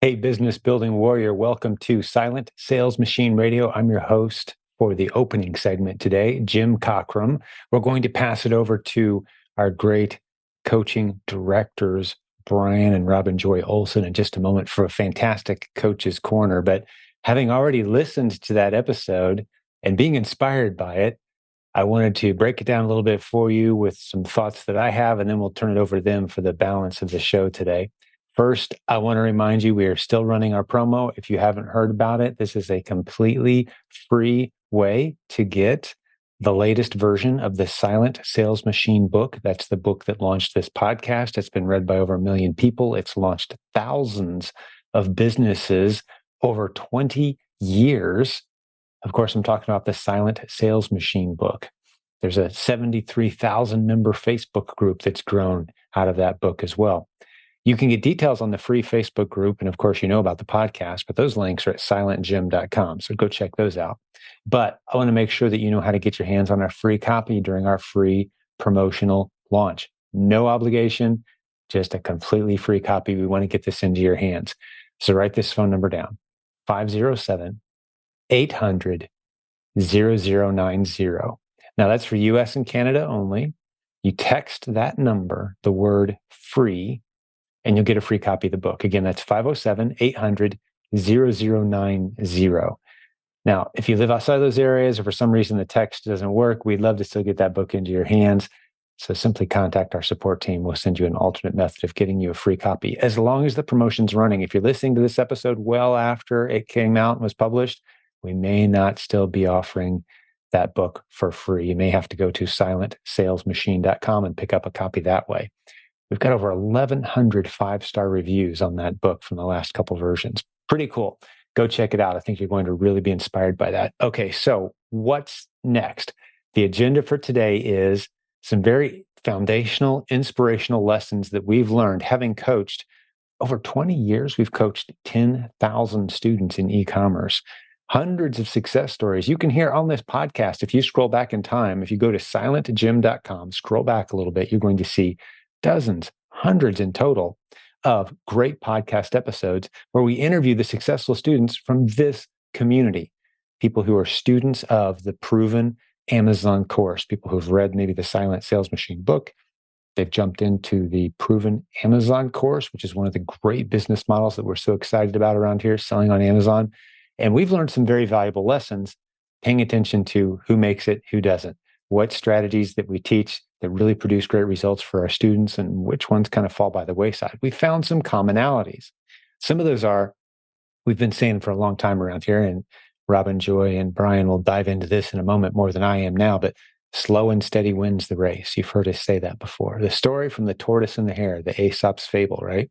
Hey, business building warrior, welcome to Silent Sales Machine Radio. I'm your host for the opening segment today, Jim Cockrum. We're going to pass it over to our great coaching directors, Brian and Robin Joy Olson, in just a moment for a fantastic Coach's Corner. But having already listened to that episode and being inspired by it, I wanted to break it down a little bit for you with some thoughts that I have, and then we'll turn it over to them for the balance of the show today. First, I want to remind you we are still running our promo. If you haven't heard about it, this is a completely free way to get the latest version of the Silent Sales Machine book. That's the book that launched this podcast. It's been read by over 1 million people. It's launched thousands of businesses over 20 years. Of course, I'm talking about the Silent Sales Machine book. There's a 73,000 member Facebook group that's grown out of that book as well. You can get details on the free Facebook group. And of course, you know about the podcast, but those links are at silentjimdotcom. So go check those out. But I want to make sure that you know how to get your hands on our free copy during our free promotional launch. No obligation, just a completely free copy. We want to get this into your hands. So write this phone number down, 507-800-0090. Now that's for US and Canada only. You text that number, the word free, and you'll get a free copy of the book. Again, that's 507-800-0090. Now, if you live outside of those areas or for some reason the text doesn't work, we'd love to still get that book into your hands. So simply contact our support team. We'll send you an alternate method of getting you a free copy, as long as the promotion's running. If you're listening to this episode well after it came out and was published, we may not still be offering that book for free. You may have to go to silentsalesmachine.com and pick up a copy that way. We've got over 1,100 five-star reviews on that book from the last couple versions. Pretty cool. Go check it out. I think you're going to really be inspired by that. Okay, so what's next? The agenda for today is some very foundational, inspirational lessons that we've learned having coached over 20 years. We've coached 10,000 students in e-commerce, hundreds of success stories you can hear on this podcast. If you scroll back in time, if you go to silentjim.com, scroll back a little bit, you're going to see dozens, hundreds in total of great podcast episodes where we interview the successful students from this community, people who are students of the proven Amazon course, people who've read maybe the Silent Sales Machine book. They've jumped into the proven Amazon course, which is one of the great business models that we're so excited about around here, selling on Amazon. And we've learned some very valuable lessons, paying attention to who makes it, who doesn't, what strategies that we teach that really produce great results for our students, and which ones kind of fall by the wayside. We found some commonalities. Some of those are, we've been saying for a long time around here, and Robin Joy and Brian will dive into this in a moment more than I am now, but slow and steady wins the race. You've heard us say that before. The story from the Tortoise and the Hare, the Aesop's fable, right?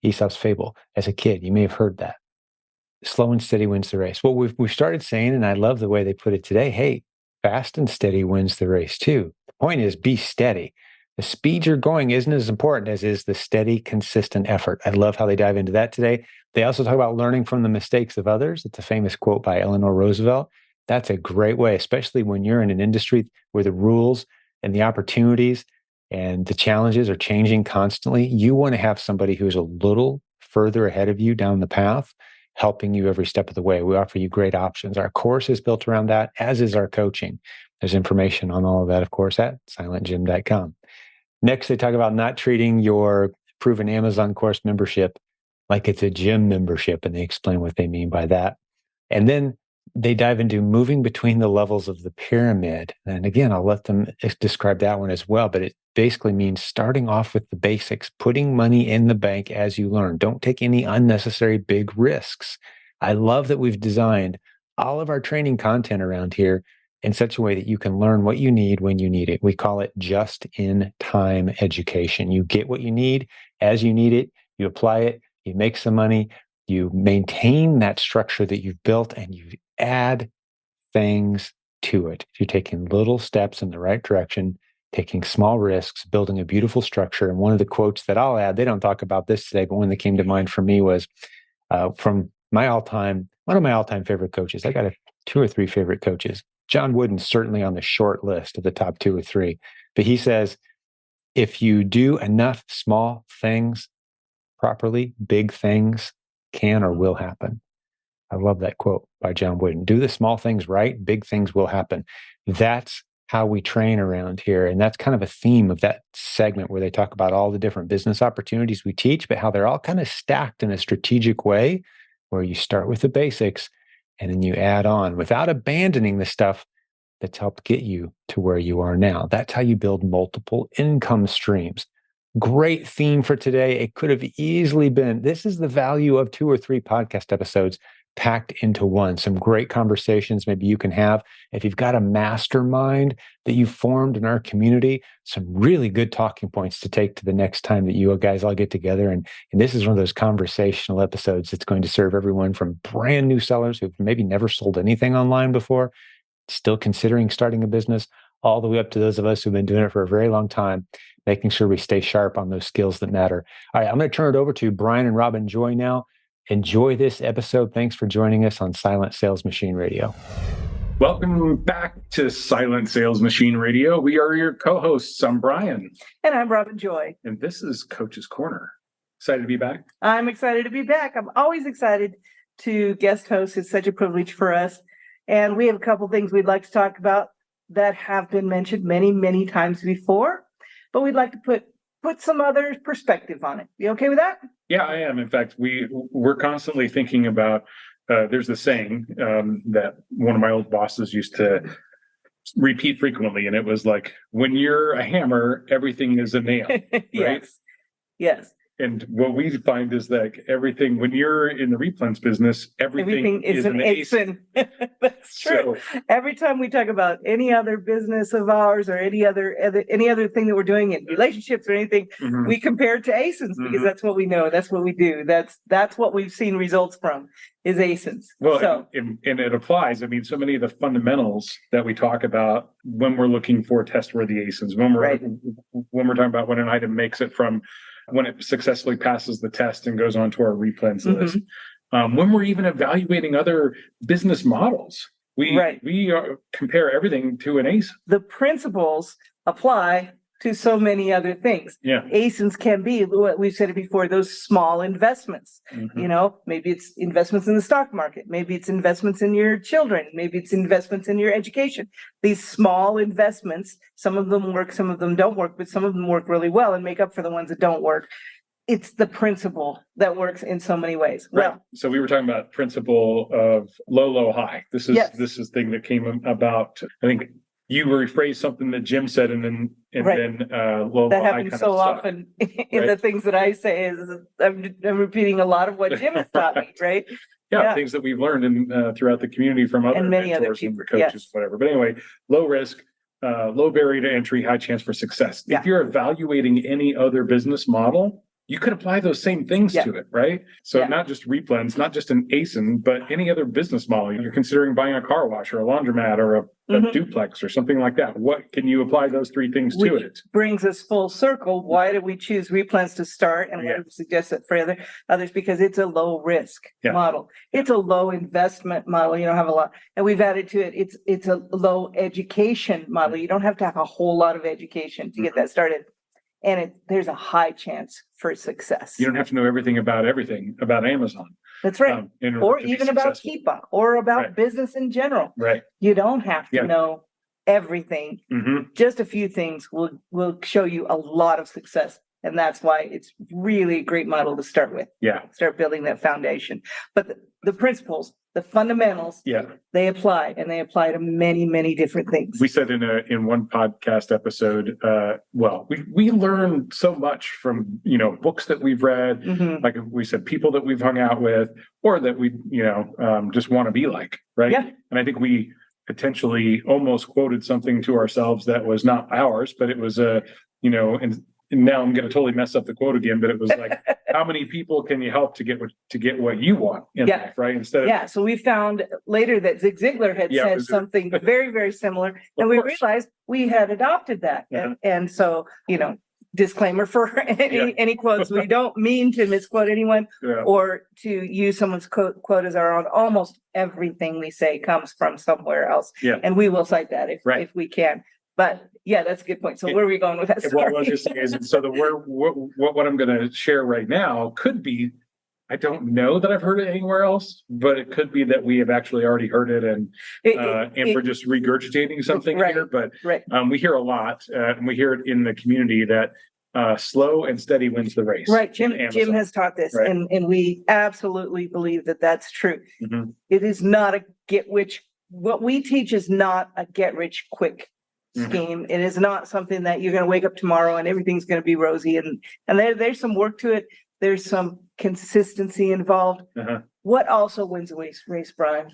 Aesop's fable. As a kid, you may have heard that. Slow and steady wins the race. Well, we've started saying, and I love the way they put it today, hey, fast and steady wins the race too. The point is, be steady. The speed you're going isn't as important as is the steady, consistent effort. I love how they dive into that today. They also talk about learning from the mistakes of others. It's a famous quote by Eleanor Roosevelt. That's a great way, especially when you're in an industry where the rules and the opportunities and the challenges are changing constantly. You want to have somebody who's a little further ahead of you down the path, helping you every step of the way. We offer you great options. Our course is built around that, as is our coaching. There's information on all of that, of course, at silentjim.com. Next, they talk about not treating your proven Amazon course membership like it's a gym membership, and they explain what they mean by that. And then they dive into moving between the levels of the pyramid. And again, I'll let them describe that one as well, but it basically means starting off with the basics, putting money in the bank as you learn. Don't take any unnecessary big risks. I love that we've designed all of our training content around here in such a way that you can learn what you need when you need it. We call it just-in-time education. You get what you need as you need it, you apply it, you make some money, you maintain that structure that you've built, and you add things to it. You're taking little steps in the right direction, taking small risks, building a beautiful structure. And one of the quotes that I'll add, they don't talk about this today, but one that came to mind for me was from one of my all-time favorite coaches. I got 2 or 3 favorite coaches. John Wooden's certainly on the short list of the top 2 or 3, but he says, if you do enough small things properly, big things can or will happen. I love that quote by John Wooden. Do the small things right, big things will happen. That's how we train around here. And that's kind of a theme of that segment where they talk about all the different business opportunities we teach, but how they're all kind of stacked in a strategic way where you start with the basics and then you add on without abandoning the stuff that's helped get you to where you are now. That's how you build multiple income streams. Great theme for today. It could have easily been, this is the value of 2 or 3 podcast episodes packed into one. Some great conversations maybe you can have. If you've got a mastermind that you formed in our community, some really good talking points to take to the next time that you guys all get together. And this is one of those conversational episodes that's going to serve everyone from brand new sellers who've maybe never sold anything online before, still considering starting a business, all the way up to those of us who've been doing it for a very long time, making sure we stay sharp on those skills that matter. All right, I'm going to turn it over to Brian and Robin Joy now. Enjoy this episode. Thanks for joining us on Silent Sales Machine Radio. Welcome back to Silent Sales Machine Radio. We are your co-hosts. I'm Brian. And I'm Robin Joy. And this is Coach's Corner. Excited to be back? I'm excited to be back. I'm always excited to guest host. It's such a privilege for us. And we have a couple things we'd like to talk about that have been mentioned many, many times before, but we'd like to put some other perspective on it. You okay with that? Yeah, I am. In fact, we're constantly thinking about, there's the saying that one of my old bosses used to repeat frequently, and it was like, when you're a hammer, everything is a nail. Right? Yes. And what we find is that everything, when you're in the Replans business, everything is an ASIN. That's true. So, every time we talk about any other business of ours or any other thing that we're doing in relationships or anything, we compare it to ASINs because that's what we know. That's what we do. That's what we've seen results from is ASINs. Well, so, and it applies. I mean, so many of the fundamentals that we talk about when we're looking for test-worthy ASINs, when we're talking about when an item makes it from when it successfully passes the test and goes on to our Replans list. When we're even evaluating other business models, we compare everything to an ASIN. The principles apply to so many other things. Yeah. ASINs can be, we've said it before, those small investments. You know, maybe it's investments in the stock market. Maybe it's investments in your children. Maybe it's investments in your education. These small investments, some of them work, some of them don't work, but some of them work really well and make up for the ones that don't work. It's the principle that works in so many ways. Right. Well, so we were talking about principle of low, low, high. This is thing that came about, I think, you rephrased something that Jim said, and then low, that high happens kind so of often in the things that I say is I'm repeating a lot of what Jim has taught me, right? Yeah, things that we've learned throughout the community from other many mentors other people, and coaches, whatever. But anyway, low risk, low barrier to entry, high chance for success. Yeah. If you're evaluating any other business model, you could apply those same things to it, right? So not just Replans, not just an ASIN, but any other business model. You're considering buying a car wash or a laundromat or a duplex or something like that. What can you apply those 3 things to it? Brings us full circle. Why did we choose Replans to start, and why do we suggest it for others? Because it's a low risk model. It's a low investment model. You don't have a lot, and we've added to it. It's a low education model. You don't have to have a whole lot of education to get that started. And there's a high chance for success. You don't have to know everything about Amazon. That's right. Or even about Keepa or about business in general. Right. You don't have to know everything. Just a few things will show you a lot of success. And that's why it's really a great model to start with. Yeah. Start building that foundation. But the principles, the fundamentals, they apply, and they apply to many, many different things. We said in one podcast episode, we learn so much from, books that we've read, like we said, people that we've hung out with, or that we, just want to be like, right? Yeah. And I think we potentially almost quoted something to ourselves that was not ours, but it was and now I'm going to totally mess up the quote again, but it was like, how many people can you help to get what you want in life, right? Instead of so we found later that Zig Ziglar had said something very, very similar, and we realized we had adopted that. And so, disclaimer for any quotes. We don't mean to misquote anyone or to use someone's quote as our own. Almost everything we say comes from somewhere else. And we will cite that if we can. But that's a good point. So where are we going with that? What I was just saying is, so what I'm going to share right now could be I don't know that I've heard it anywhere else, but it could be that we have actually already heard it and we're just regurgitating something right, here. But right. We hear a lot, and we hear it in the community that slow and steady wins the race. Right. Jim has taught this, Right. and we absolutely believe that that's true. Mhm. It is not a what we teach is not a get rich quick Mhm. scheme. It is not something that you're going to wake up tomorrow and everything's going to be rosy. And there's some work to it. There's some consistency involved. Uh-huh. What also wins the race, Brian?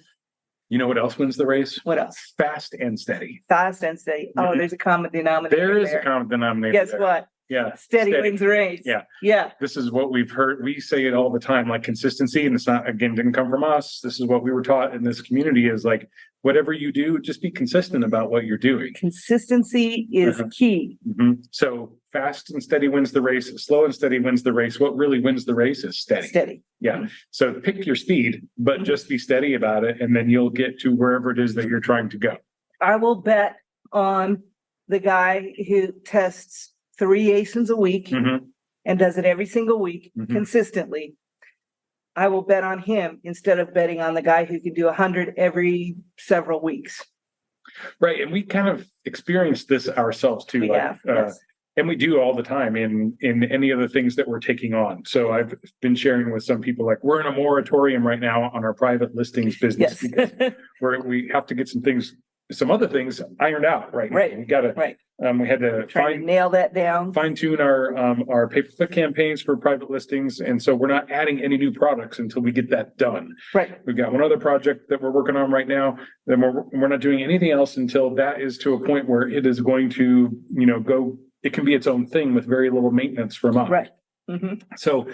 You know what else wins the race? What else? Fast and steady. Fast and steady. Oh, Mhm. there's a common denominator. There is there. a common denominator. Guess there. what? Yeah. Steady wins the race. Yeah. Yeah. This is what we've heard. We say it all the time, like consistency. And it's not, again, didn't come from us. This is what we were taught in this community is like, whatever you do, just be consistent about what you're doing. Consistency is Uh-huh. key. Mhm. So fast and steady wins the race. Slow and steady wins the race. What really wins the race is steady. Steady. Yeah. So pick your speed, but just be steady about it. And then you'll get to wherever it is that you're trying to go. I will bet on the guy who tests 3 ASINs a week Mhm. and does it every single week Mhm. consistently. I will bet on him instead of betting on the guy who can do 100 every several weeks. Right. And we kind of experienced this ourselves too. We like, have, yes. And we do all the time in any of the things that we're taking on. So I've been sharing with some people, like we're in a moratorium right now on our private listings business. Yes. Because we have to get some other things ironed out right now. Right. We got to, Right. we had to Trying to nail that down. fine tune our pay-per-click campaigns for private listings. And so we're not adding any new products until we get that done. Right. We've got one other project that we're working on right now. Then we're not doing anything else until that is to a point where it is going to, go, it can be its own thing with very little maintenance from us. Right. Mhm. So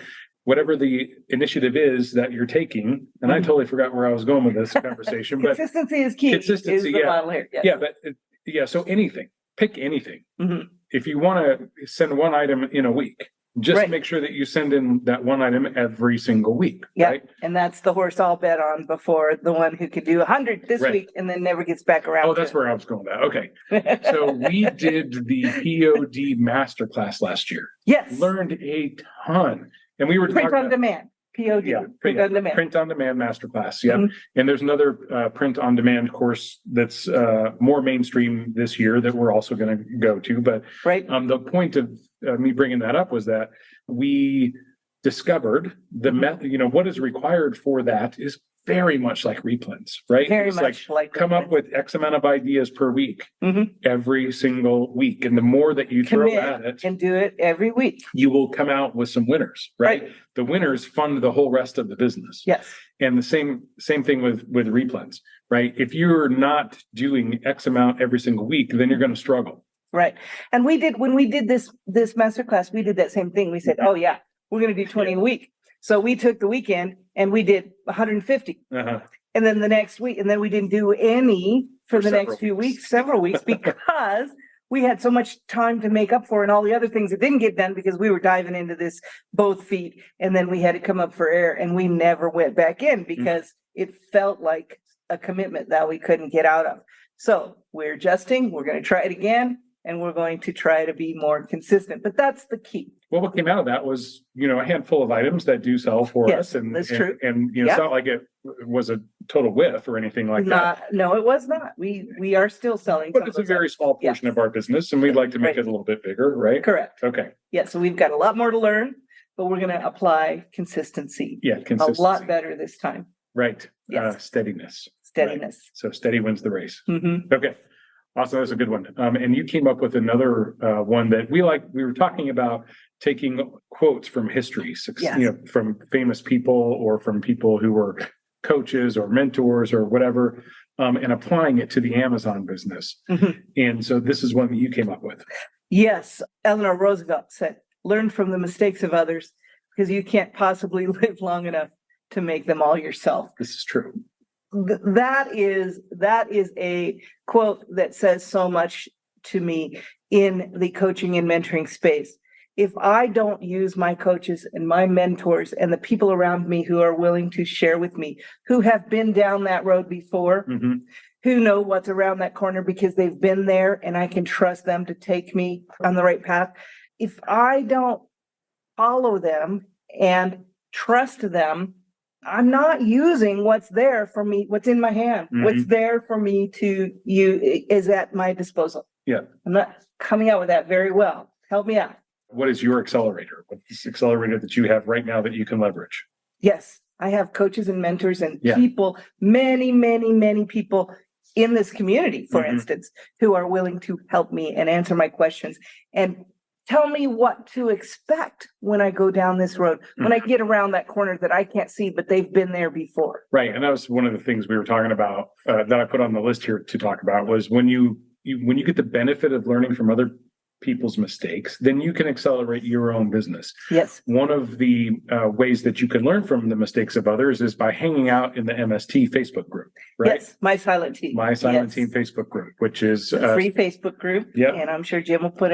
whatever the initiative is that you're taking, and I totally forgot where I was going with this conversation, but Consistency is key. Consistency, is the yeah. model here. Yes. yeah, but so anything, pick anything. Mhm. If you want to send one item in a week, just Right. make sure that you send in that one item every single week. Yeah. Right. And that's the horse I'll bet on before the one who could do 100 this Right. week and then never gets back around. Oh, that's where I was going with that. Okay. So we did the POD masterclass last year. Yes. Learned a ton. And we were Print talking on about demand. POD. Yeah, Print on demand. print on demand masterclass. Yeah. Mhm. And there's another print on demand course that's more mainstream this year that we're also going to go to. But Right. the point of me bringing that up was that we discovered the what is required for that is very much like Replans, right? Very It's much like come up with X amount of ideas per week, Mhm. every single week. And the more that you throw Commit at it, and do it every week. you will come out with some winners, right? The winners fund the whole rest of the business. Yes. And the same thing with Replans, right? If you're not doing X amount every single week, then you're going to struggle. Right. And when we did this masterclass, we did that same thing. We said, oh yeah, we're going to do 20 a week. So we took the weekend and we did 150. Uh-huh. And then the next week, and then we didn't do any for the several next few weeks. several weeks, because we had so much time to make up for and all the other things that didn't get done because we were diving into this both feet. And then we had to come up for air and we never went back in because it felt like a commitment that we couldn't get out of. So we're adjusting, we're going to try it again, and we're going to try to be more consistent, but that's the key. Well, what came out of that was, a handful of items that do sell for Yes, us. And that's true. And, Yeah. it's not like it was a total whiff or anything like that. No, it was not. We are still selling. But some it's a of those very small portion Yes. of our business and we'd like to make Right. it a little bit bigger, right? Correct. Okay. Yeah, so we've got a lot more to learn, but we're going to apply consistency Yeah. a Consistency. lot better this time. Right. Yes. Steadiness. Steadiness. So steady wins the race. Mhm. Okay. Awesome. That's a good one. And you came up with another one that we were talking about taking quotes from history, Yes. from famous people or from people who were coaches or mentors or whatever, and applying it to the Amazon business. Mhm. And so this is one that you came up with. Yes, Eleanor Roosevelt said, learn from the mistakes of others because you can't possibly live long enough to make them all yourself. This is true. That is a quote that says so much to me in the coaching and mentoring space. If I don't use my coaches and my mentors and the people around me who are willing to share with me, who have been down that road before, Mhm. who know what's around that corner because they've been there and I can trust them to take me on the right path. If I don't follow them and trust them. I'm not using what's there for me, what's in my hand, what's there for me to use is at my disposal. Yeah. I'm not coming out with that very well. Help me out. What is your accelerator? What's this accelerator that you have right now that you can leverage? Yes, I have coaches and mentors and people, many people in this community, for instance, who are willing to help me and answer my questions and tell me what to expect when I go down this road, when I get around that corner that I can't see, but they've been there before. Right. And that was one of the things we were talking about that I put on the list here to talk about was when you get the benefit of learning from other people's mistakes, then you can accelerate your own business. Yes. One of the ways that you can learn from the mistakes of others is by hanging out in the MST Facebook group, right? Yes, My Silent Team. My Silent Team Facebook group, which is a free Facebook group. Yeah. And I'm sure Jim will put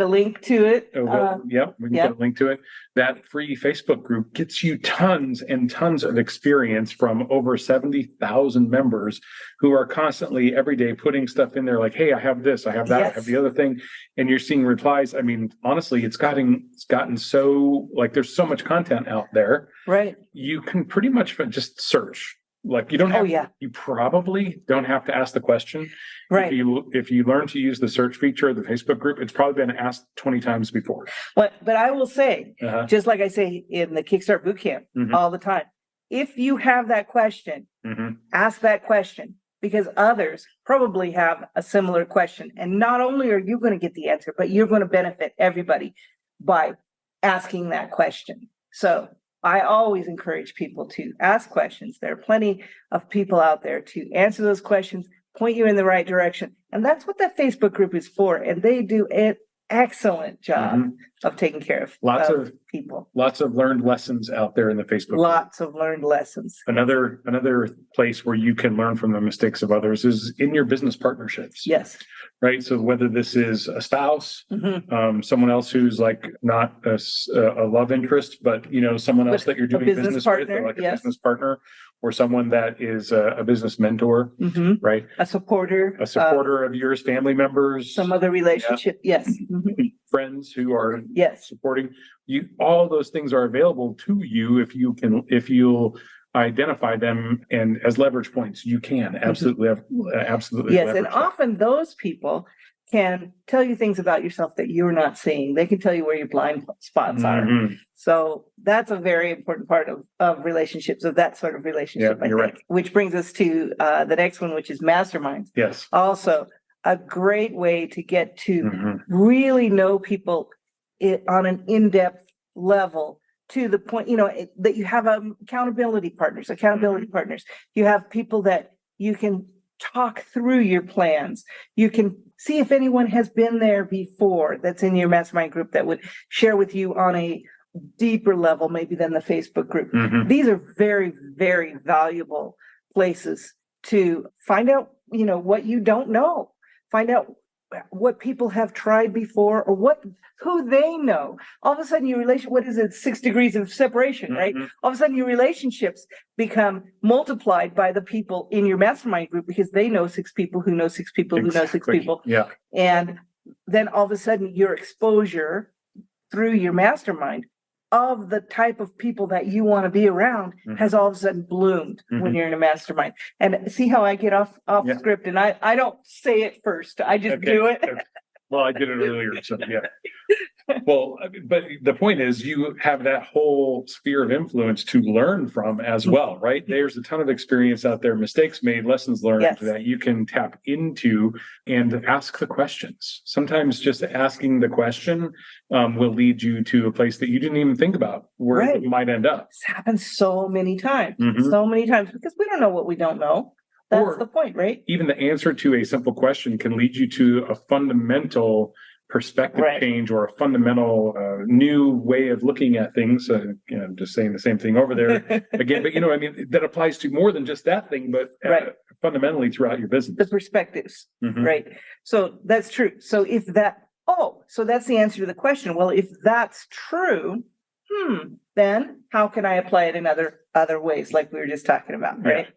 a link to it. We can put a link to it. That free Facebook group gets you tons and tons of experience from over 70,000 members who are constantly every day putting stuff in there like, hey, I have this, I have that, I have the other thing. And you're seeing replies. I mean, honestly, it's gotten so like there's so much content out there. Right. You can pretty much just search. Like you don't have, you probably don't have to ask the question. Right. If you learn to use the search feature of the Facebook group, it's probably been asked 20 times before. But I will say, just like I say in the Kickstart Bootcamp all the time, if you have that question, ask that question because others probably have a similar question. And not only are you going to get the answer, but you're going to benefit everybody by asking that question. So I always encourage people to ask questions. There are plenty of people out there to answer those questions, point you in the right direction. And that's what that Facebook group is for. And they do an excellent job of taking care of lots of people. Lots of learned lessons out there in the Facebook Lots of learned lessons. Another place where you can learn from the mistakes of others is in your business partnerships. Yes. Right. So whether this is a spouse, someone else who's like not a love interest, but someone else that you're doing business with, or like a business partner, or someone that is a business mentor, right? A supporter of yours, family members, some other relationship. Yes. Friends who are supporting you. All those things are available to you if you'll identify them and as leverage points. You can absolutely yes, and often those people can tell you things about yourself that you're not seeing. They can tell you where your blind spots are. So that's a very important part of relationships, of that sort of relationship. I think. Right. Which brings us to the next one, which is masterminds. Yes. Also a great way to get to really know people on an in-depth level, to the point, that you have accountability partners. You have people that you can talk through your plans. You can see if anyone has been there before that's in your mastermind group that would share with you on a deeper level, maybe than the Facebook group. These are very, very valuable places to find out, what you don't know. Find out what people have tried before or who they know. All of a sudden your 6 degrees of separation, right? All of a sudden your relationships become multiplied by the people in your mastermind group because they know 6 people who know 6 people who know 6 people. Yeah. And then all of a sudden your exposure through your mastermind of the type of people that you want to be around has all of a sudden bloomed when you're in a mastermind. And see how I get off script, and I don't say it first. I just do it. Well, I did it earlier, so yeah. Well, but the point is you have that whole sphere of influence to learn from as well, right? There's a ton of experience out there, mistakes made, lessons learned that you can tap into and ask the questions. Sometimes just asking the question will lead you to a place that you didn't even think about where it might end up. This happens so many times, because we don't know what we don't know. That's the point, right? Even the answer to a simple question can lead you to a fundamental perspective change or a fundamental new way of looking at things. I'm just saying the same thing over there again, but that applies to more than just that thing, but fundamentally throughout your business. The perspectives, right? So that's true. So so that's the answer to the question. Well, if that's true, then how can I apply it in other ways, like we were just talking about, right?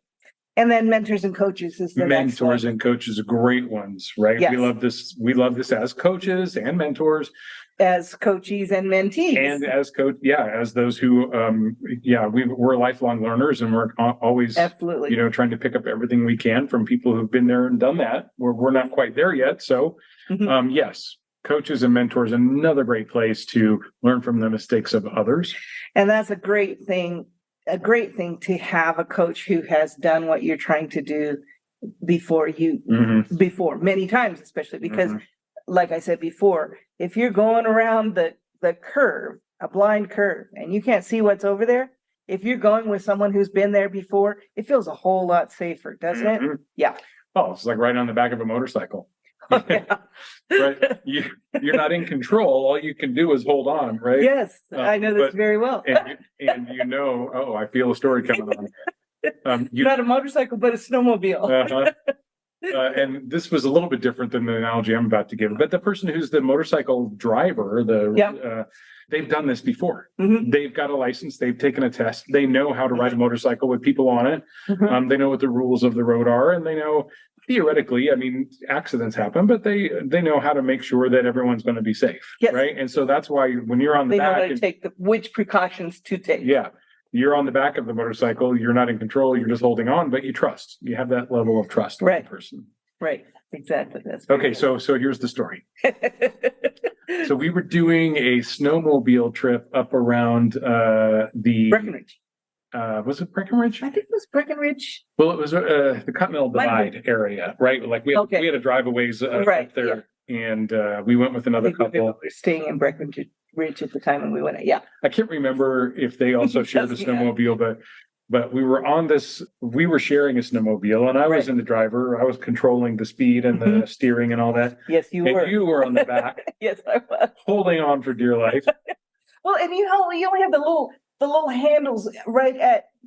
And then mentors and coaches is the next Mentors one. and coaches are great ones, right? Yes. We love this. We love this as coaches and mentors. As coachees and mentees. And as as those who, we're lifelong learners, and we're always, Absolutely. trying to pick up everything we can from people who've been there and done that. We're not quite there yet. So, yes, coaches and mentors, another great place to learn from the mistakes of others. And that's a great thing to have a coach who has done what you're trying to do before many times, especially because like I said before, if you're going around the curve, a blind curve, and you can't see what's over there, if you're going with someone who's been there before, it feels a whole lot safer, doesn't it? Yeah. Oh, it's like riding on the back of a motorcycle. Oh, yeah. Right. You're not in control. All you can do is hold on, right? Yes, I know this very well. and I feel a story coming on. Not a motorcycle, but a snowmobile. And this was a little bit different than the analogy I'm about to give, but the person who's the motorcycle driver, they've done this before. They've got a license. They've taken a test. They know how to ride a motorcycle with people on it. They know what the rules of the road are, and they know theoretically, I mean, accidents happen, but they know how to make sure that everyone's going to be safe, right? And so that's why when you're on the they know back, how to take which precautions to take. Yeah. You're on the back of the motorcycle. You're not in control. You're just holding on, but you trust. You have that level of trust with the person. Right. Exactly. That's okay. So here's the story. So we were doing a snowmobile trip up around the Breckenridge. Was it Breckenridge? I think it was Breckenridge. Well, it was the Continental Divide area, right? Like we had a drive a ways up there, and we went with another couple. We were staying in Breckenridge at the time when we went. Yeah, I can't remember if they also shared the snowmobile, but we were on this. We were sharing a snowmobile, and I was in the driver. I was controlling the speed and the steering and all that. Yes, you were. You were on the back. Yes, I was holding on for dear life. Well, and you only have the little handles right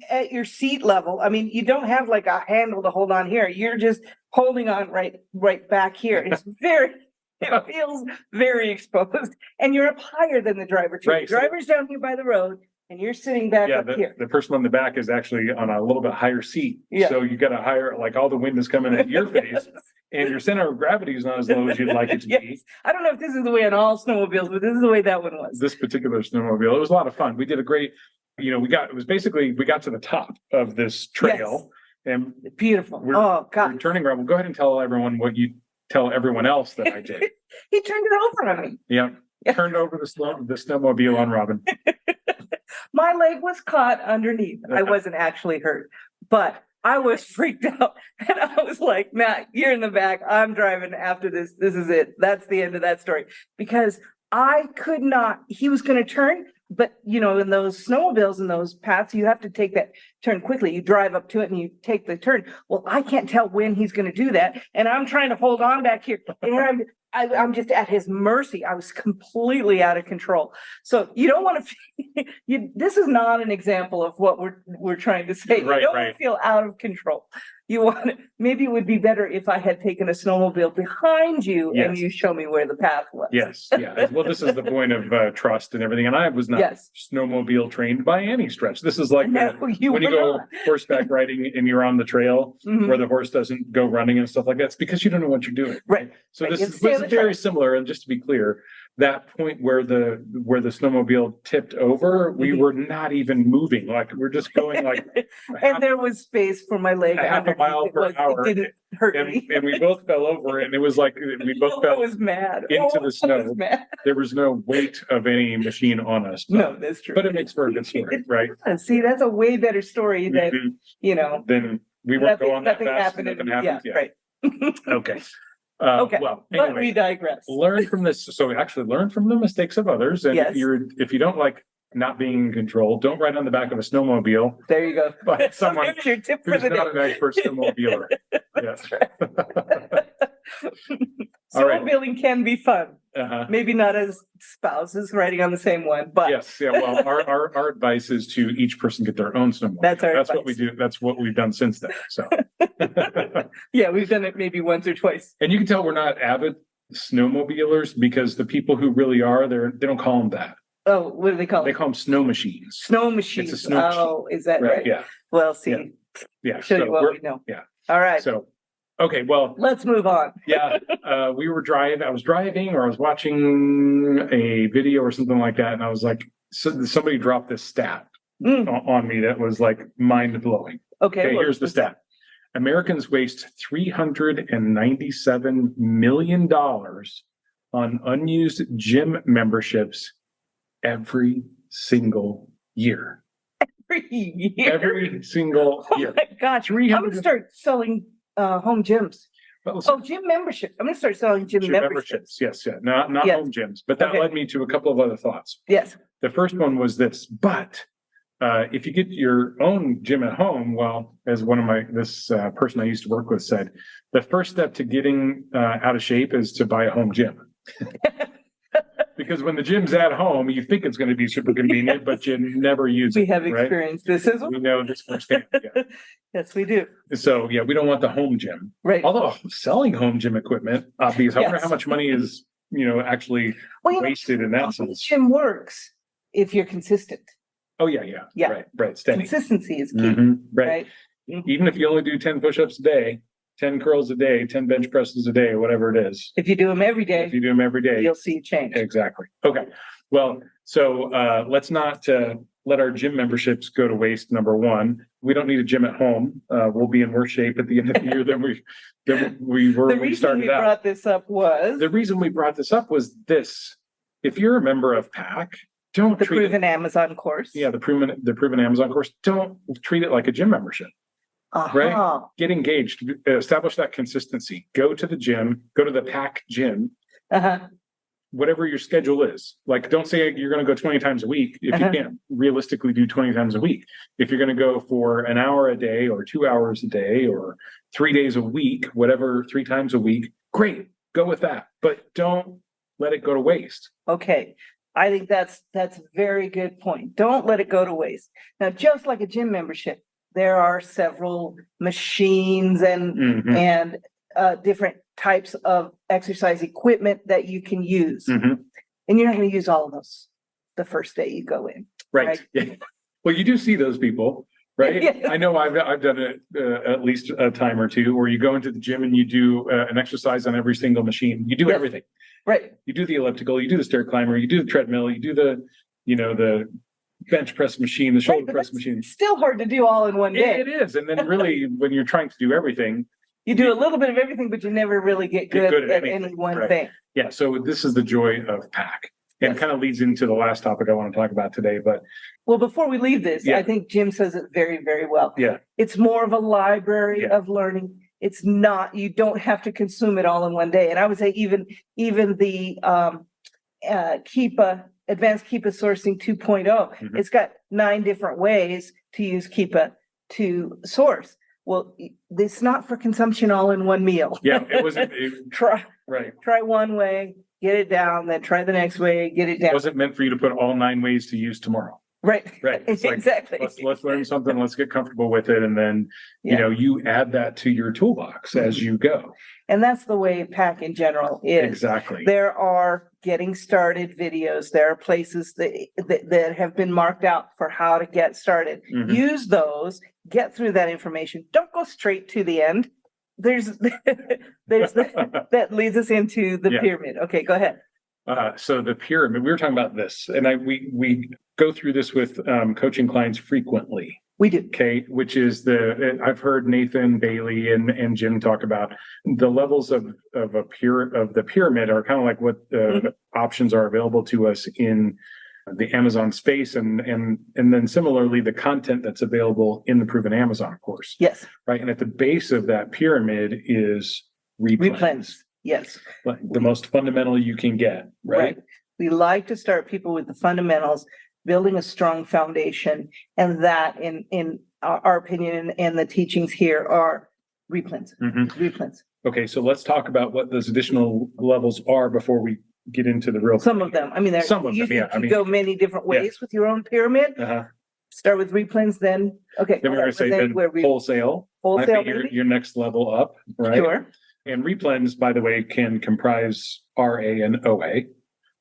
at your seat level. I mean, you don't have like a handle to hold on here. You're just holding on right back here. It's it feels very exposed, and you're up higher than the driver too. Right, the driver's down here by the road, and you're sitting back up here. The person on the back is actually on a little bit higher seat. Yeah. So you got a higher, like all the wind is coming at your face. And your center of gravity is not as low as you'd like it to be. I don't know if this is the way on all snowmobiles, but this is the way that one was. This particular snowmobile, it was a lot of fun. We did a great, we got to the top of this trail. And beautiful. We're turning around. We'll go ahead and tell everyone what you tell everyone else that I did. He turned it over on me. Yeah. Turned over the snowmobile on Robin. My leg was caught underneath. I wasn't actually hurt, but I was freaked out, and I was like, Matt, you're in the back. I'm driving after this. This is it. That's the end of that story. Because I could not, he was going to turn, but in those snowmobiles and those paths, you have to take that turn quickly. You drive up to it and you take the turn. Well, I can't tell when he's going to do that. And I'm trying to hold on back here. And I'm just at his mercy. I was completely out of control. So you don't want to, this is not an example of what we're trying to say. You don't want to feel out of control. Maybe it would be better if I had taken a snowmobile behind you and you show me where the path was. Yes. Yeah. Well, this is the point of trust and everything. And I was not snowmobile trained by any stretch. This is like when you go horseback riding and you're on the trail where the horse doesn't go running and stuff like that. It's because you don't know what you're doing. Right. So this is very similar. And just to be clear, that point where the snowmobile tipped over, we were not even moving. Like we're just going like, and there was space for my leg. Half a mile per hour. It didn't hurt me. And we both fell over, and it was like we both fell mad. into the snow. There was no weight of any machine on us. No, that's true. But it makes for a good story, right? See, that's a way better story than Then we won't go on that fast. Nothing happened. Yeah, right. Okay. Okay. Well, but anyway, we digress. Learn from this. So actually learn from the mistakes of others. And if you don't like not being in control, don't ride on the back of a snowmobile. There you go. But someone There's your tip for who's the not an expert snowmobiler. Yes. Snowmobiling can be fun. Maybe not as spouses riding on the same one, but yes. Yeah. Well, our advice is to each person get their own snowmobile. That's advice. What we do. That's what we've done since then. So yeah, we've done it maybe once or twice. And you can tell we're not avid snowmobilers because the people who really are, they don't call them that. Oh, what do they call them? They call them snow machines. Snow machines. It's a snow machine. Oh, is that right? Yeah. Well, see, Yeah. Show so you what we're- we know. yeah. All right, So, okay, well, let's move on. yeah, I was driving or I was watching a video or something like that. And I was like, somebody dropped this stat Mm, on me that was like mind blowing. okay, Okay, well, here's the stat. Americans waste $397 million on unused gym memberships every single year. every year. Every single Oh year. my gosh, I'm 300 gonna start selling home gyms. Well, Oh, gym membership. I'm gonna start selling gym memberships. Yes, yeah, not Yes. home gyms, but that Okay. led me to a couple of other thoughts. Yes. The first one was this, but if you get your own gym at home, well, as one of this person I used to work with said, the first step to getting out of shape is to buy a home gym. Because when the gym's at home, you think it's going to be super convenient, but you never use We it. have right? experienced this as well. We know this firsthand. Yeah. Yes, we do. So yeah, we don't want the home gym. Right. Although selling home gym equipment, obviously, I wonder Yes. how much money is actually Well, you know, wasted in that home sense. gym works if you're consistent. Oh yeah. Yeah. Right. Steady. Consistency is key, Mhm, right. right? Mhm. Even if you only do 10 push-ups a day, 10 curls a day, 10 bench presses a day, whatever it is. If you do them every If day, you do them every day, you'll see a change. exactly. Okay. Well, so let's not let our gym memberships go to waste. Number one, we don't need a gym at home. We'll be in worse shape at the end of the year than we were The when we reason started we out. brought this up was The reason we brought this up was this. If you're a member of PAC, don't the treat it. proven Amazon course. Yeah, the proven Amazon course. Don't treat it like a gym membership. Uh-huh. Get engaged, establish that consistency. Go to the gym, go to the PAC gym, Uh-huh. whatever your schedule is. Like, don't say you're going to go 20 times a week if you Uh-huh. can't realistically do 20 times a week. If you're going to go for an hour a day or 2 hours a day or 3 days a week, whatever, 3 times a week, great, go with that. But don't let it go to waste. Okay. I think that's a very good point. Don't let it go to waste. Now, just like a gym membership, there are several machines and Mhm. different types of exercise equipment that you can use. Mhm. And you're not going to use all of those the first day you go in. Right. Yeah. Well, you do see those people, right? Yeah. I know I've done it at least a time or two where you go into the gym and you do an exercise on every single machine. You do Yes. everything. Right. You do the elliptical, you do the stair climber, you do the treadmill, you do the bench press machine, the Right, shoulder but press that's machine. still hard to do all in one day. It is. And then really when you're trying to do everything, You do a little bit of everything, but you never really get Get good good at at anything, any one right. thing. yeah, so this is the joy of PAC. And Yes. kind of leads into the last topic I want to talk about today, but Well, before we leave this, Yeah. I think Jim says it very, very well. yeah, It's more of a library Yeah. of learning. It's not, you don't have to consume it all in one day. And I would say even the Keepa, Advanced Keepa Sourcing 2.0, Mhm. it's got 9 different ways to use Keepa to source. Well, it's not for consumption all in one meal. yeah, it wasn't, Try right. one way, get it down, then try the next way, get it It down. wasn't meant for you to put all 9 ways to use tomorrow. Right. Right. It's like, Exactly. let's learn something, let's get comfortable with it. And then, Yeah. you add that to your toolbox as you go. And that's the way PAC in general is. Exactly. There are getting started videos. There are places that have been marked out for how to get started. Mhm. Use those, get through that information. Don't go straight to the end. There's that leads us into the Yeah. pyramid. Okay, go ahead. So the pyramid, we were talking about this, and we go through this with coaching clients frequently. We do. Okay, which is I've heard Nathan Bailey and Jim talk about the levels of the pyramid are kind of like what the options are available to us in the Amazon space, and then similarly the content that's available in the Proven Amazon course, Yes. right? And at the base of that pyramid is replans, Yes. like the most fundamental you can get, right? We like to start people with the fundamentals, building a strong foundation, and that in our opinion and the teachings here are replans. Mhm. Replans. Okay, so let's talk about what those additional levels are before we get into the real. Some of them. I mean, Some of you them, yeah, I can mean- go many different Yeah. ways with your own pyramid. Uh-huh. Start with replans, then okay. Then we're going to say then where we wholesale. Might wholesale be your, maybe? your next level up, right? Sure. And replans, by the way, can comprise RA and OA.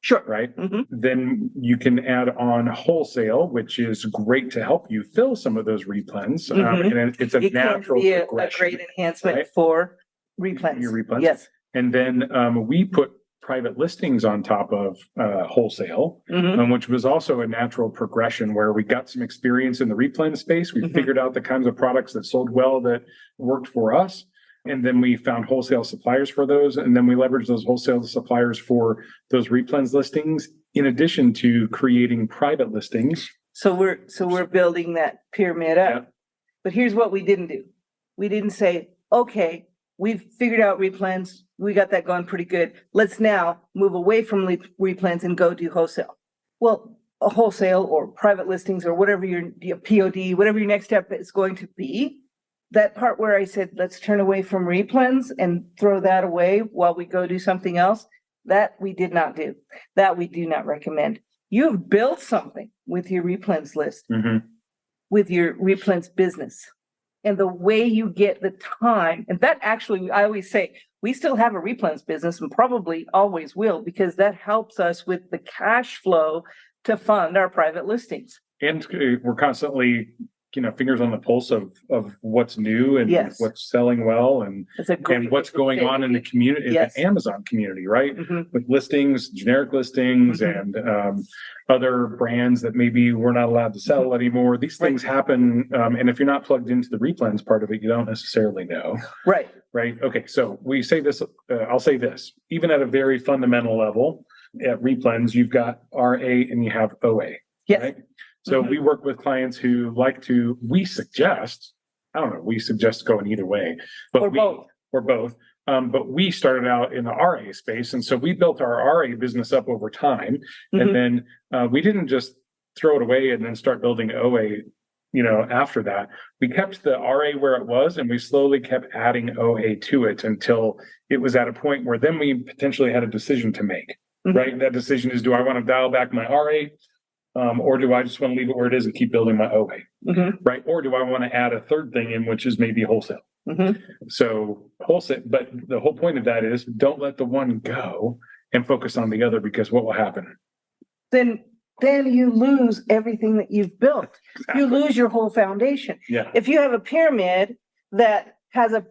Sure. right? Mhm. Then you can add on wholesale, which is great to help you fill some of those replens. Mhm. And it's a It can natural be a progression. great enhancement right? for replens. Your replens. Yes. And then we put private listings on top of wholesale, Mhm. which was also a natural progression where we got some experience in the replen space. We Mhm. figured out the kinds of products that sold well that worked for us. And then we found wholesale suppliers for those. And then we leveraged those wholesale suppliers for those replens listings, in addition to creating private listings. So we're building that pyramid up. Yeah. But here's what we didn't do. We didn't say, okay, we've figured out replens. We got that going pretty good. Let's now move away from replens and go do wholesale. Well, a wholesale or private listings or whatever your POD, whatever your next step is going to be. That part where I said, let's turn away from replens and throw that away while we go do something else. That we did not do. That we do not recommend. You've built something with your replens list, with your replens business. And the way you get the time, and that actually, I always say, we still have a replens business and probably always will, because that helps us with the cash flow to fund our private listings. And we're constantly, fingers on the pulse of what's new and Yes. what's selling well and what's going on in the community, Yes. the Amazon community, right? Mhm. With listings, generic listings, Mhm. and other brands that maybe we're not allowed to sell anymore. These things happen. And if you're not plugged into the replens part of it, you don't necessarily know. Right. Right. Okay. So we say this, I'll say this, even at a very fundamental level at replens, you've got RA and you have OA. Yes. Right. So we work with clients who we suggest going either way, but both. But we started out in the RA space. And so we built our RA business up over time. And then we didn't just throw it away and then start building OA, after that. We kept the RA where it was and we slowly kept adding OA to it until it was at a point where then we potentially had a decision to make, right? That decision is, do I want to dial back my RA? Or do I just want to leave it where it is and keep building my OA, right? Or do I want to add a third thing in, which is maybe wholesale? So wholesale, but the whole point of that is don't let the one go and focus on the other, because what will happen? Then you lose everything that you've built. Exactly. You lose your whole foundation. Yeah. If you have a pyramid that has a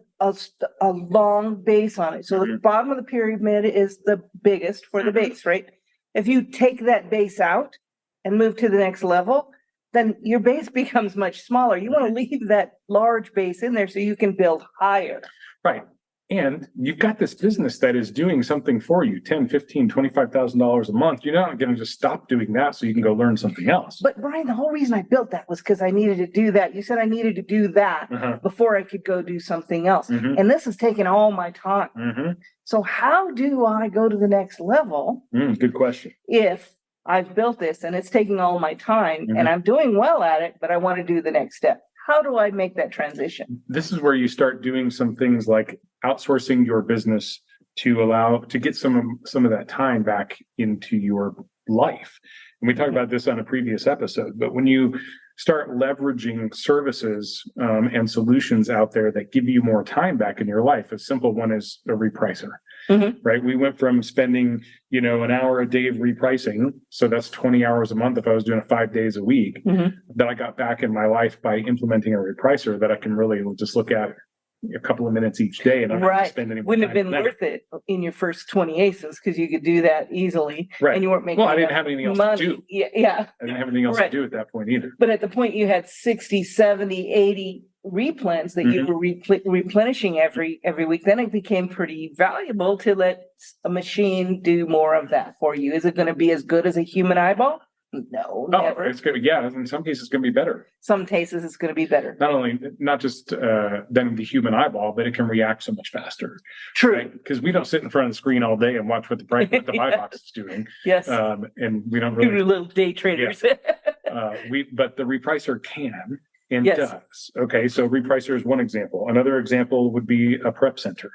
long base on it, so the bottom of the pyramid is the biggest for the base, right? If you take that base out and move to the next level, then your base becomes much smaller. You want to leave that large base in there so you can build higher. Right. And you've got this business that is doing something for you, $10,000, $15,000, $25,000 a month. You're not going to just stop doing that so you can go learn something else. But Brian, the whole reason I built that was because I needed to do that. You said I needed to do that before I could go do something else. And this has taken all my time. So how do I go to the next level? Good question. If I've built this and it's taking all my time and I'm doing well at it, but I want to do the next step. How do I make that transition? This is where you start doing some things like outsourcing your business to get some of that time back into your life. And we talked about this on a previous episode, but when you start leveraging services and solutions out there that give you more time back in your life, a simple one is a repricer. Right. We went from spending, an hour a day of repricing. So that's 20 hours a month if I was doing it 5 days a week, that I got back in my life by implementing a repricer that I can really just look at a couple of minutes each day and I don't spend any more Wouldn't have time been worth it in your first 20 ACEs because you could do that easily. Right. And you weren't making I didn't have anything else money. to do. Yeah. I didn't have anything else to do at that point either. But at the point you had 60, 70, 80 replens that you were replenishing every week, then it became pretty valuable to let a machine do more of that for you. Is it going to be as good as a human eyeball? No, never. It's good. Yeah, in some cases, it's going to be better. Some cases, it's going to be better. Not just than the human eyeball, but it can react so much faster. True. Because we don't sit in front of the screen all day and watch what the buy box is doing. Yes. And we don't We're really little day traders. but the repricer can and does. Okay, so repricer is one example. Another example would be a prep center.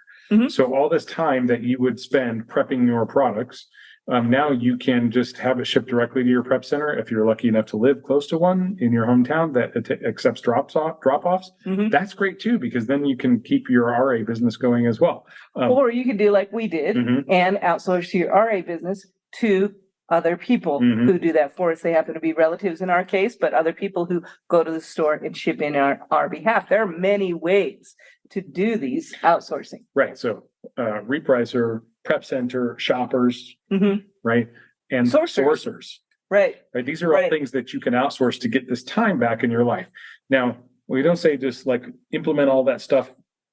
So all this time that you would spend prepping your products, now you can just have it shipped directly to your prep center. If you're lucky enough to live close to one in your hometown that accepts drop-offs, that's great too, because then you can keep your RA business going as well. Or you could do like we did and outsource your RA business to other people who do that for us. They happen to be relatives in our case, but other people who go to the store and ship in our behalf. There are many ways to do these outsourcing. Right. So Repricer, Prep Center, shoppers, right? And sourcers. Right. These are all things that you can outsource to get this time back in your life. Now, we don't say just like implement all that stuff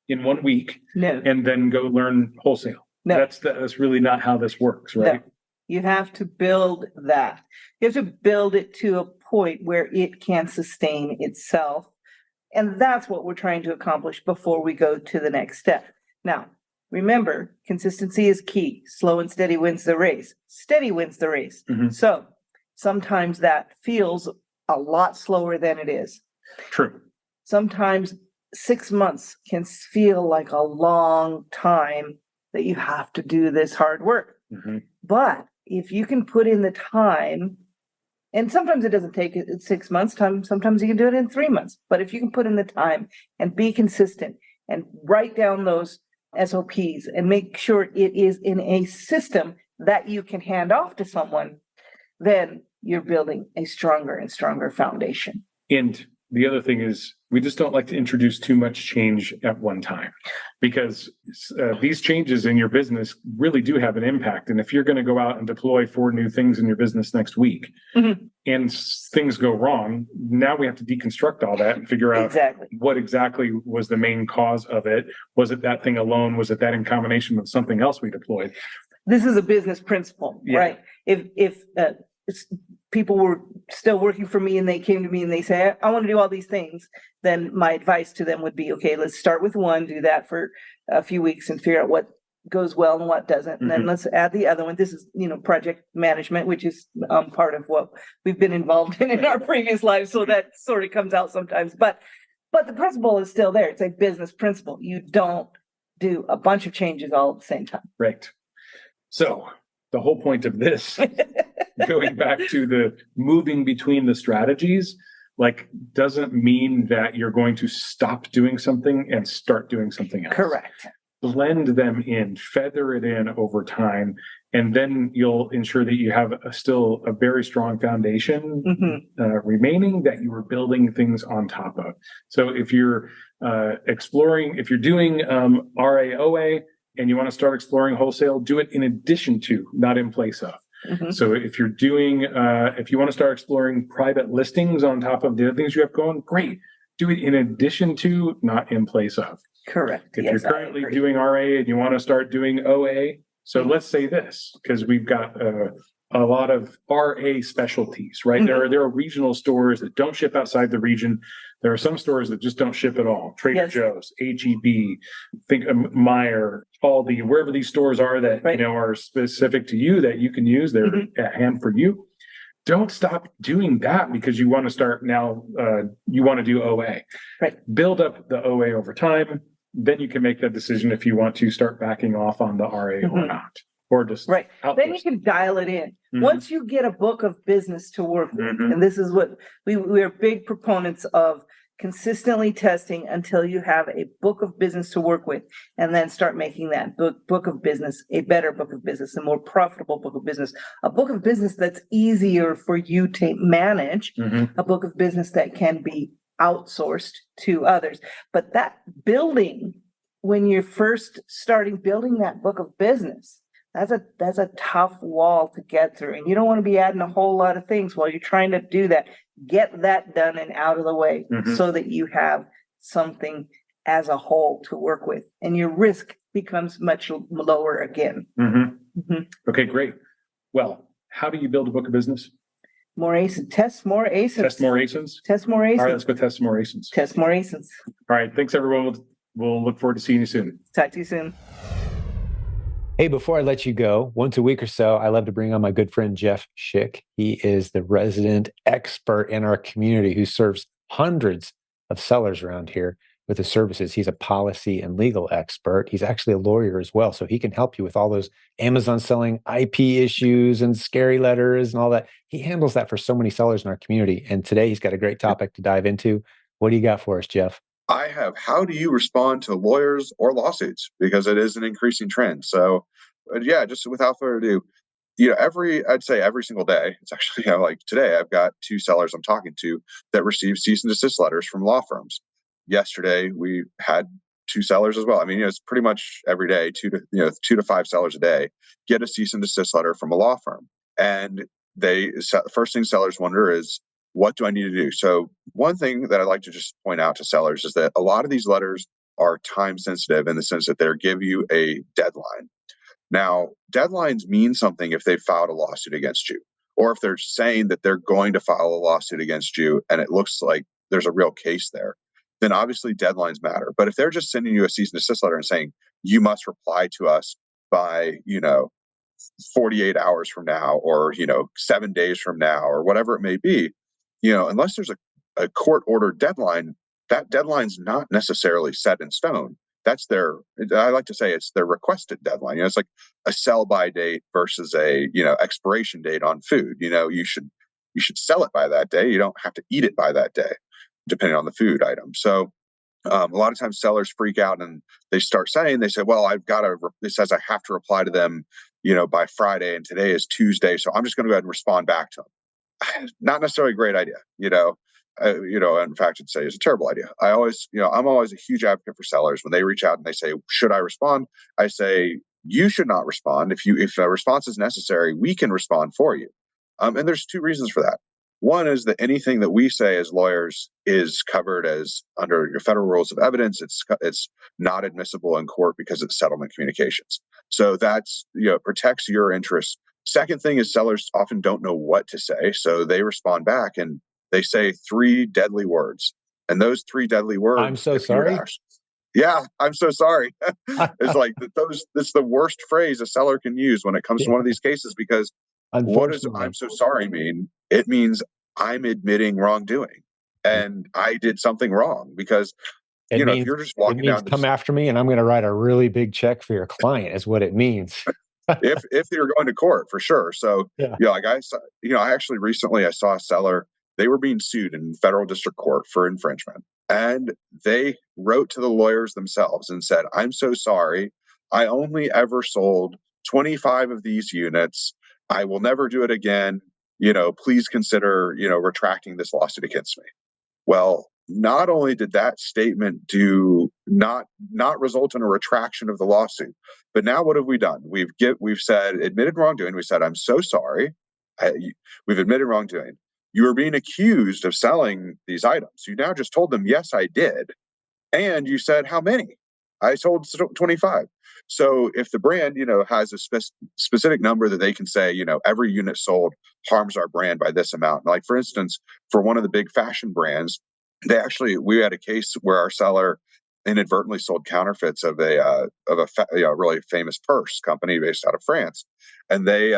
in 1 week and then go learn wholesale. No. That's really not how this works, right? No. You have to build that. You have to build it to a point where it can sustain itself. And that's what we're trying to accomplish before we go to the next step. Now, remember, consistency is key. Slow and steady wins the race. Steady wins the race. So sometimes that feels a lot slower than it is. True. Sometimes 6 months can feel like a long time that you have to do this hard work. But if you can put in the time, and sometimes it doesn't take 6 months, sometimes you can do it in 3 months. But if you can put in the time and be consistent and write down those SOPs and make sure it is in a system that you can hand off to someone, then you're building a stronger and stronger foundation. And the other thing is, we just don't like to introduce too much change at one time, because these changes in your business really do have an impact. And if you're going to go out and deploy 4 new things in your business next week and things go wrong, now we have to deconstruct all that and figure out what exactly was the main cause of it. Was it that thing alone? Was it that in combination with something else we deployed? This is a business principle, right? If people were still working for me and they came to me and they say, I want to do all these things, then my advice to them would be, okay, let's start with one, do that for a few weeks and figure out what goes well and what doesn't. And then let's add the other one. This is, project management, which is part of what we've been involved in our previous lives. So that sort of comes out sometimes, but the principle is still there. It's a business principle. You don't do a bunch of changes all at the same time. Right. So the whole point of this, going back to the moving between the strategies, doesn't mean that you're going to stop doing something and start doing something else. Correct. Blend them in, feather it in over time, and then you'll ensure that you have still a very strong foundation remaining that you are building things on top of. So if you're if you're doing RAOA, and you want to start exploring wholesale, do it in addition to, not in place of. So if you're doing, if you want to start exploring private listings on top of the other things you have going, great. Do it in addition to, not in place of. Correct. If you're currently doing RA and you want to start doing OA, so let's say this, because we've got a lot of RA specialties, right? There are regional stores that don't ship outside the region. There are some stores that just don't ship at all. Trader Joe's, HEB, think Meyer, Aldi, wherever these stores are that are specific to you that you can use, they're at hand for you. Don't stop doing that because you want to start now. You want to do OA. Right. Build up the OA over time. Then you can make that decision if you want to start backing off on the RA or not. Or just then you can dial it in. Once you get a book of business to work with, and this is what we are big proponents of, consistently testing until you have a book of business to work with, and then start making that book of business a better book of business, a more profitable book of business, a book of business that's easier for you to manage, a book of business that can be outsourced to others. But that building, when you're first starting building that book of business, that's a tough wall to get through. And you don't want to be adding a whole lot of things while you're trying to do that. Get that done and out of the way so that you have something as a whole to work with. And your risk becomes much lower again. Okay, great. Well, how do you build a book of business? More ASINs. Test more ASINs. Test more ASINs? Test more ASINs. All right, let's go test some more ASINs. Test more ASINs. All right, thanks everyone. We'll look forward to seeing you soon. Talk to you soon. Hey, before I let you go, once a week or so, I love to bring on my good friend, Jeff Schick. He is the resident expert in our community who serves hundreds of sellers around here with his services. He's a policy and legal expert. He's actually a lawyer as well, so he can help you with all those Amazon selling IP issues and scary letters and all that. He handles that for so many sellers in our community. And today he's got a great topic to dive into. What do you got for us, Jeff? I have, how do you respond to lawyers or lawsuits? Because it is an increasing trend. So yeah, just without further ado, I'd say every single day, it's actually, like today, I've got 2 sellers I'm talking to that receive cease and desist letters from law firms. Yesterday, we had 2 sellers as well. I mean, it's pretty much every day, 2 to 5 sellers a day get a cease and desist letter from a law firm. And first thing sellers wonder is, what do I need to do? So one thing that I'd like to just point out to sellers is that a lot of these letters are time sensitive in the sense that they're give you a deadline. Now, deadlines mean something if they've filed a lawsuit against you, or if they're saying that they're going to file a lawsuit against you and it looks like there's a real case there, then obviously deadlines matter. But if they're just sending you a cease and desist letter and saying, you must reply to us by, 48 hours from now, or, 7 days from now, or whatever it may be, unless there's a court ordered deadline, that deadline's not necessarily set in stone. I like to say it's their requested deadline. It's like a sell by date versus a, expiration date on food. You should sell it by that day. You don't have to eat it by that day, depending on the food item. So a lot of times sellers freak out and they say, well, it says I have to reply to them, by Friday, and today is Tuesday. So I'm just going to go ahead and respond back to them. Not necessarily a great idea, in fact, I'd say it's a terrible idea. I'm always a huge advocate for sellers. When they reach out and they say, should I respond? I say, you should not respond. If a response is necessary, we can respond for you. And there's 2 reasons for that. One is that anything that we say as lawyers is covered as under your federal rules of evidence. It's not admissible in court because it's settlement communications. So that's, protects your interests. Second thing is sellers often don't know what to say. So they respond back and they say 3 deadly words. And those 3 deadly words. I'm so sorry. Yeah, I'm so sorry. It's like it's the worst phrase a seller can use when it comes to one of these cases, because what does I'm so sorry mean? It means I'm admitting wrongdoing and I did something wrong, because if you're just walking down, come after me and I'm going to write a really big check for your client is what it means. if you're going to court, for sure. So like I actually recently I saw a seller. They were being sued in federal district court for infringement, and they wrote to the lawyers themselves and said, I'm so sorry. I only ever sold 25 of these units. I will never do it again. Please consider, retracting this lawsuit against me. Well, not only did that statement do not result in a retraction of the lawsuit, but now what have we done? We've said admitted wrongdoing. We said, I'm so sorry. We've admitted wrongdoing. You were being accused of selling these items. You now just told them, yes, I did. And you said, how many? I sold 25. So if the brand, has a specific number that they can say, every unit sold harms our brand by this amount. Like, for instance, for one of the big fashion brands, we had a case where our seller inadvertently sold counterfeits of a really famous purse company based out of France. And they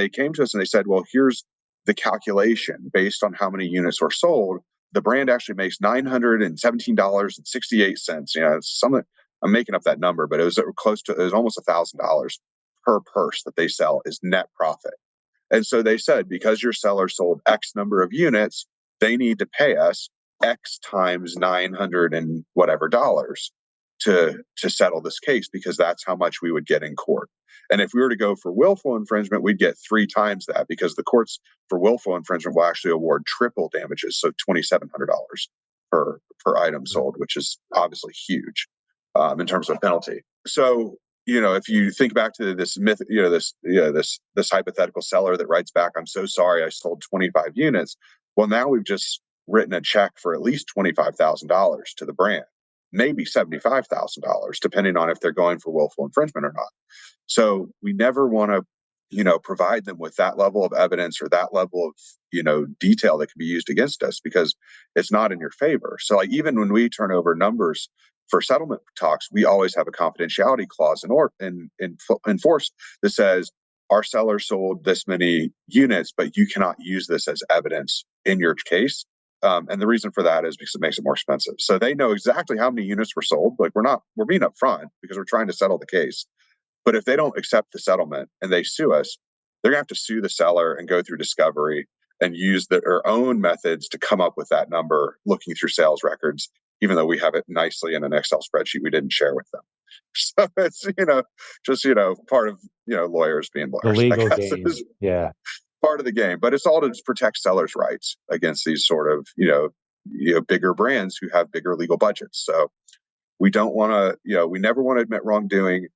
came to us and they said, well, here's the calculation based on how many units were sold. The brand actually makes $917.68. It's something, I'm making up that number, but it was almost $1,000 per purse that they sell is net profit. And so they said, because your seller sold X number of units, they need to pay us X times 900 and whatever dollars to settle this case, because that's how much we would get in court. And if we were to go for willful infringement, we'd get 3 times that, because the courts for willful infringement will actually award triple damages, so $2,700 per item sold, which is obviously huge in terms of penalty. So if you think back to this myth, this hypothetical seller that writes back, I'm so sorry, I sold 25 units. Well, now we've just written a check for at least $25,000 to the brand, maybe $75,000, depending on if they're going for willful infringement or not. So we never want to, provide them with that level of evidence or that level of, detail that can be used against us, because it's not in your favor. So like, even when we turn over numbers for settlement talks, we always have a confidentiality clause in force that says our seller sold this many units, but you cannot use this as evidence in your case. And the reason for that is because it makes it more expensive. So they know exactly how many units were sold. Like, we're being upfront because we're trying to settle the case. But if they don't accept the settlement and they sue us, they're gonna have to sue the seller and go through discovery and use their own methods to come up with that number, looking through sales records, even though we have it nicely in an Excel spreadsheet we didn't share with them. So it's, just, part of, lawyers being The lawyers, I legal guess, game. is Yeah. part of the game. But it's all to protect sellers' rights against these sort of, bigger brands who have bigger legal budgets. So we don't want to, we never want to admit wrongdoing.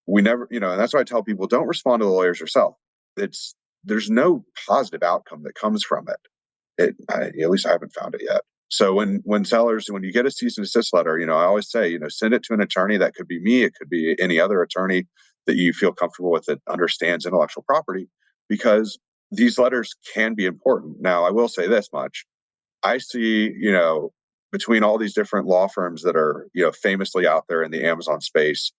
We never, and that's why I tell people, don't respond to the lawyers yourself. There's no positive outcome that comes from it. At least I haven't found it yet. So when you get a cease and desist letter, I always say, send it to an attorney. That could be me. It could be any other attorney that you feel comfortable with that understands intellectual property, because these letters can be important. Now, I will say this much. I see, between all these different law firms that are, famously out there in the Amazon space,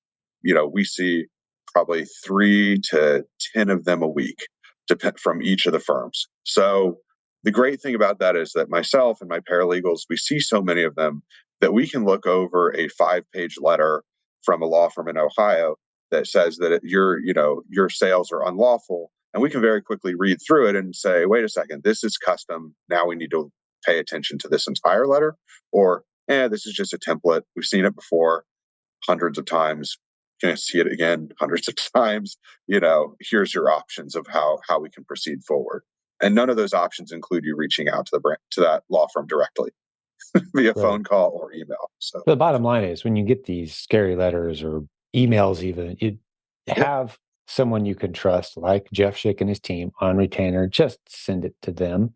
we see probably 3 to 10 of them a week from each of the firms. So the great thing about that is that myself and my paralegals, we see so many of them that we can look over a 5-page letter from a law firm in Ohio that says that your sales are unlawful. And we can very quickly read through it and say, wait a second, this is custom. Now we need to pay attention to this entire letter, or this is just a template. We've seen it before hundreds of times. You're going to see it again hundreds of times. Here's your options of how we can proceed forward. And none of those options include you reaching out to that law firm directly via phone call or email. So the bottom line is, when you get these scary letters or emails, even, you have someone you can trust, like Jeff Schick and his team on retainer. Just send it to them,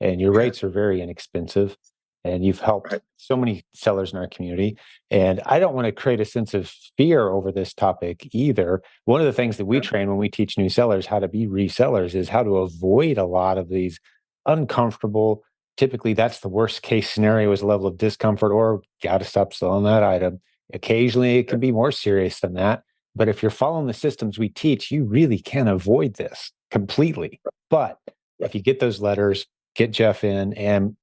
and your rates are very inexpensive. And you've helped so many sellers in our community. And I don't want to create a sense of fear over this topic either. One of the things that we train when we teach new sellers how to be resellers is how to avoid a lot of these uncomfortable. Typically, that's the worst case scenario, is a level of discomfort, or got to stop selling that item. Occasionally, it can be more serious than that. But if you're following the systems we teach, you really can avoid this completely. But if you get those letters, get Jeff in, and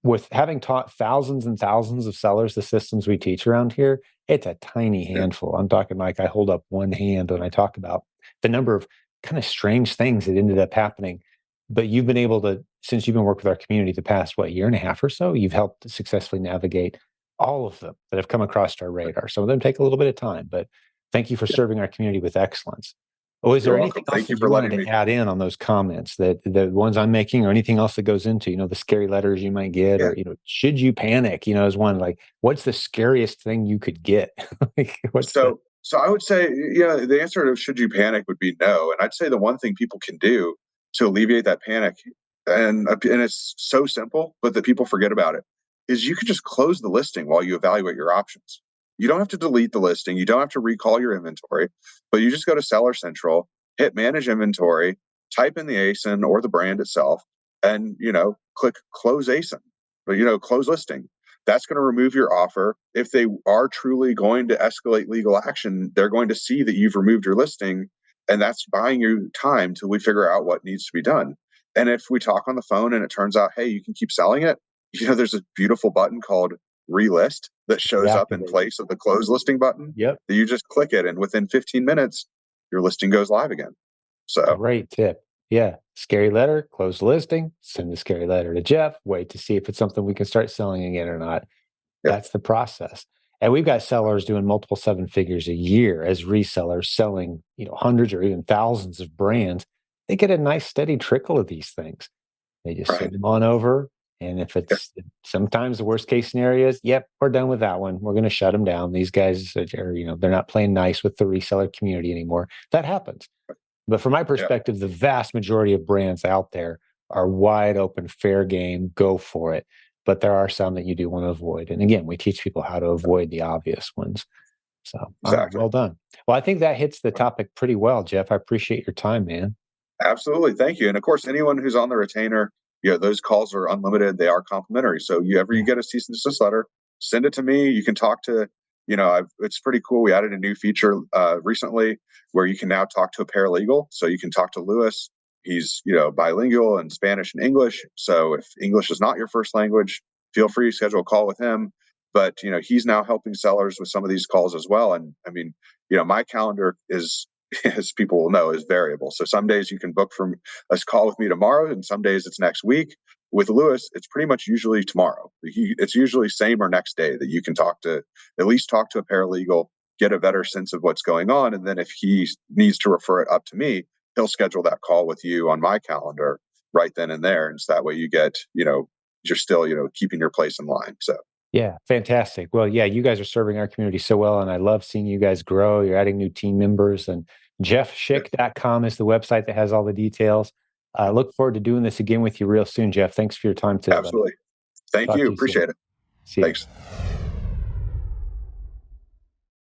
with having taught thousands and thousands of sellers the systems we teach around here, it's a tiny handful. I'm talking like I hold up one hand when I talk about the number of kind of strange things that ended up happening. But you've been able to, since you've been working with our community the past, year and a half or so, you've helped successfully navigate all of them that have come across our radar. Some of them take a little bit of time, but thank you for serving our community with excellence. Oh, is there anything else that you wanted to add in on those comments, that the ones I'm making, or anything else that goes into, the scary letters you might get, or, should you panic, is one, like, what's the scariest thing you could get? So I would say, the answer to should you panic would be no. And I'd say the one thing people can do to alleviate that panic, and it's so simple, but that people forget about it, is you can just close the listing while you evaluate your options. You don't have to delete the listing. You don't have to recall your inventory, but you just go to Seller Central, hit Manage Inventory, type in the ASIN or the brand itself, and, click Close ASIN, but, close listing. That's going to remove your offer. If they are truly going to escalate legal action, they're going to see that you've removed your listing, and that's buying you time till we figure out what needs to be done. And if we talk on the phone and it turns out, hey, you can keep selling it, there's a beautiful button called Relist that shows up in place of the close listing button. Yep. That you just click it, and within 15 minutes, your listing goes live again. So great tip. Yeah. Scary letter, close the listing, send the scary letter to Jeff, wait to see if it's something we can start selling again or not. Yep. That's the process. And we've got sellers doing multiple 7 figures a year as resellers, selling, hundreds or even thousands of brands. They get a nice steady trickle of these things. They just send them on over. And if it's sometimes the worst case scenario is, yep, we're done with that one. We're going to shut them down. These guys are, they're not playing nice with the reseller community anymore. That happens. But from my perspective, the vast majority of brands out there are wide open, fair game, go for it. But there are some that you do want to avoid. And again, we teach people how to avoid the obvious ones. So well done. Well, I think that hits the topic pretty well, Jeff. I appreciate your time, man. Absolutely. Thank you. And of course, anyone who's on the retainer, those calls are unlimited. They are complimentary. So you get a cease and desist letter, send it to me. You can talk to, it's pretty cool. We added a new feature recently where you can now talk to a paralegal. So you can talk to Lewis. He's, bilingual in Spanish and English. So if English is not your first language, feel free to schedule a call with him. But, he's now helping sellers with some of these calls as well. And I mean, my calendar is, as people will know, is variable. So some days you can book from a call with me tomorrow, and some days it's next week. With Lewis, it's pretty much usually tomorrow. It's usually same or next day that you can at least talk to a paralegal, get a better sense of what's going on. And then if he needs to refer it up to me, he'll schedule that call with you on my calendar right then and there. And so that way you get, you're still, keeping your place in line. So. Yeah, fantastic. Well, yeah, you guys are serving our community so well, and I love seeing you guys grow. You're adding new team members, and jeffschick.com is the website that has all the details. I look forward to doing this again with you real soon, Jeff. Thanks for your time today. Absolutely. Thank Talk you. to you soon. Appreciate it. See you. Thanks.